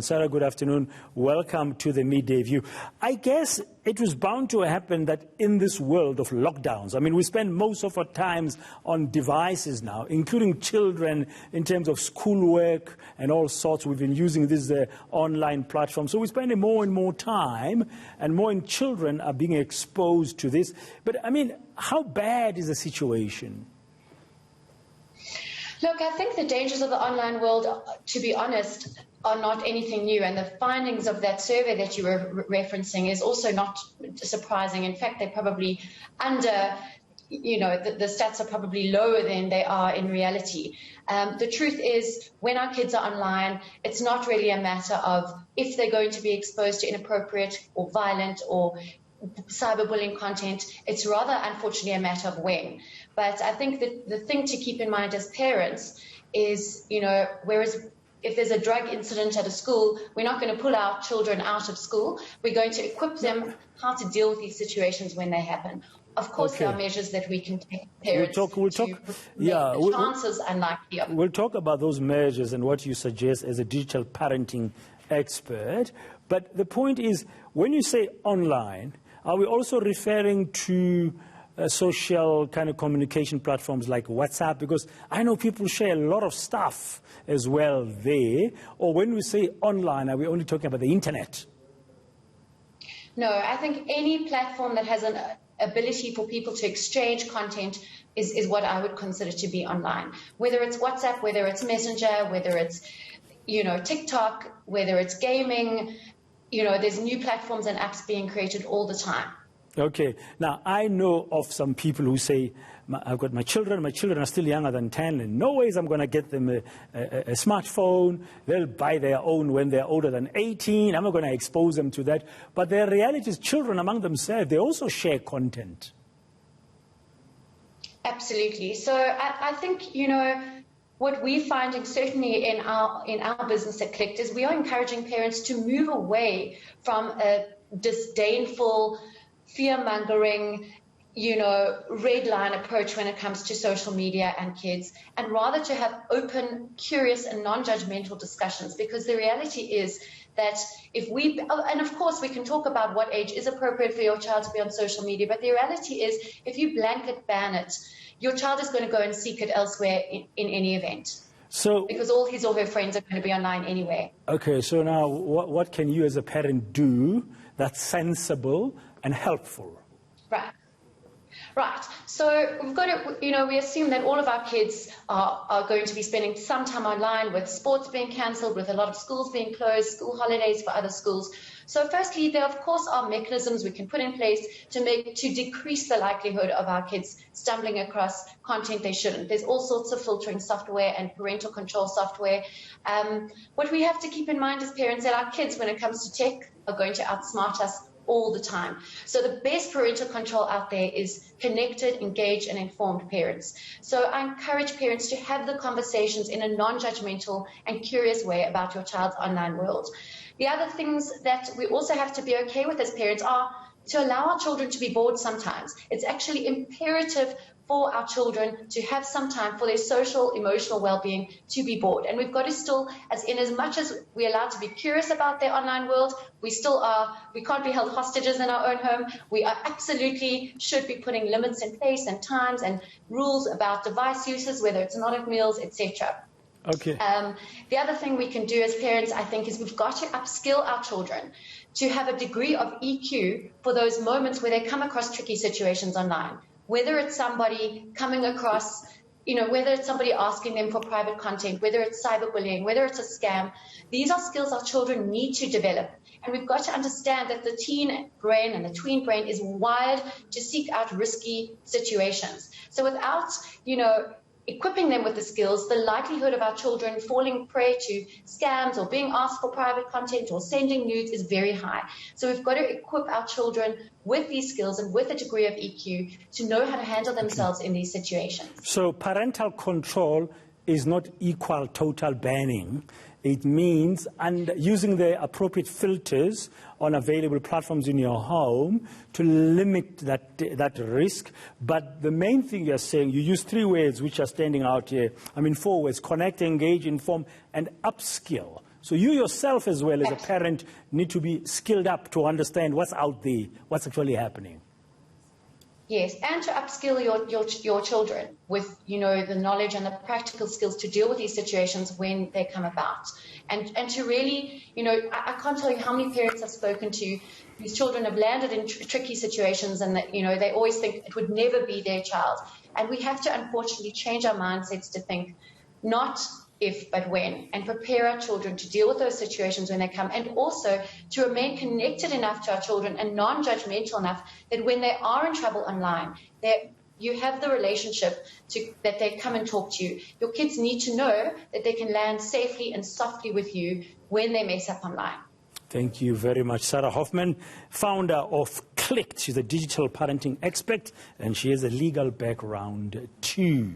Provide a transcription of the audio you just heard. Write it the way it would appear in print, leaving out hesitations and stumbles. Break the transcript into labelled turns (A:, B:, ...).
A: Sarah, good afternoon. Welcome to the Midday View. I guess it was bound to happen that in this world of lockdowns, I mean, we spend most of our times on devices now, including children in terms of schoolwork and all sorts. We've been using this online platform. So we're spending more and more time, and more and children are being exposed to this. But, I mean, how bad is the situation?
B: Look, I think the dangers of the online world, to be honest, are not anything new, and the findings of that survey that you were referencing is also not surprising. In fact, they're probably under, the stats are probably lower than they are in reality. The truth is, when our kids are online, it's not really a matter of if they're going to be exposed to inappropriate or violent or cyberbullying content. It's rather, unfortunately, a matter of when. But I think that the thing to keep in mind as parents is, whereas if there's a drug incident at a school, we're not going to pull our children out of school. We're going to equip them how to deal with these situations when they happen. Of course, there are measures that we can take parents chances unlikely.
A: We'll talk about those measures and what you suggest as a digital parenting expert. But the point is, when you say online, are we also referring to social kind of communication platforms like WhatsApp? Because I know people share a lot of stuff as well there. Or when we say online, are we only talking about the internet?
B: No, I think any platform that has an ability for people to exchange content is what I would consider to be online. Whether it's WhatsApp, whether it's Messenger, whether it's TikTok, whether it's gaming, there's new platforms and apps being created all the time.
A: Okay. Now, I know of some people who say, I've got my children are still younger than 10, and no ways I'm going to get them a smartphone. They'll buy their own when they're older than 18. I'm not going to expose them to that. But the reality is, children among themselves, they also share content.
B: Absolutely. So I think, what we're finding certainly in our business at Klikd is we are encouraging parents to move away from a disdainful, fear-mongering, red line approach when it comes to social media and kids, and rather to have open, curious and non-judgmental discussions, because the reality is that and of course we can talk about what age is appropriate for your child to be on social media, but the reality is if you blanket ban it, your child is going to go and seek it elsewhere in any event. So, because all his or her friends are going to be online anyway.
A: Okay, so now what can you as a parent do that's sensible and helpful?
B: Right. So we've got to, we assume that all of our kids are going to be spending some time online, with sports being cancelled, with a lot of schools being closed, school holidays for other schools. So firstly, there of course are mechanisms we can put in place to decrease the likelihood of our kids stumbling across content they shouldn't. There's all sorts of filtering software and parental control software. What we have to keep in mind as parents that our kids, when it comes to tech, are going to outsmart us all the time. So the best parental control out there is connected, engaged, and informed parents. So I encourage parents to have the conversations in a non-judgmental and curious way about your child's online world. The other things that we also have to be okay with as parents are to allow our children to be bored sometimes. It's actually imperative for our children to have some time for their social, emotional well-being to be bored. And we've got to still, as much as we're allowed to be curious about their online world, we can't be held hostages in our own home. We absolutely should be putting limits in place and times and rules about device uses, whether it's not at meals, etc.
A: Okay.
B: The other thing we can do as parents, I think, is we've got to upskill our children to have a degree of EQ for those moments where they come across tricky situations online. Whether it's somebody coming across, whether it's somebody asking them for private content, whether it's cyberbullying, whether it's a scam, these are skills our children need to develop. And we've got to understand that the teen brain and the tween brain is wired to seek out risky situations. So without, equipping them with the skills, the likelihood of our children falling prey to scams or being asked for private content or sending nudes is very high. So we've got to equip our children with these skills and with a degree of EQ to know how to handle themselves in these situations.
A: So parental control is not equal total banning. It means using the appropriate filters on available platforms in your home to limit that risk. But the main thing you're saying, you use 3 words which are standing out here. I mean, 4 words: connect, engage, inform, and upskill. So you yourself as well as a parent need to be skilled up to understand what's out there, what's actually happening.
B: Yes, and to upskill your children with, the knowledge and the practical skills to deal with these situations when they come about. And to really, I can't tell you how many parents I've spoken to whose children have landed in tricky situations and that, they always think it would never be their child. And we have to, unfortunately, change our mindsets to think not if, but when, and prepare our children to deal with those situations when they come, and also to remain connected enough to our children and non-judgmental enough that when they are in trouble online, you have the relationship that they come and talk to you. Your kids need to know that they can land safely and softly with you when they mess up online.
A: Thank you very much, Sarah Hoffman, founder of Klikd. She's a digital parenting expert, and she has a legal background too.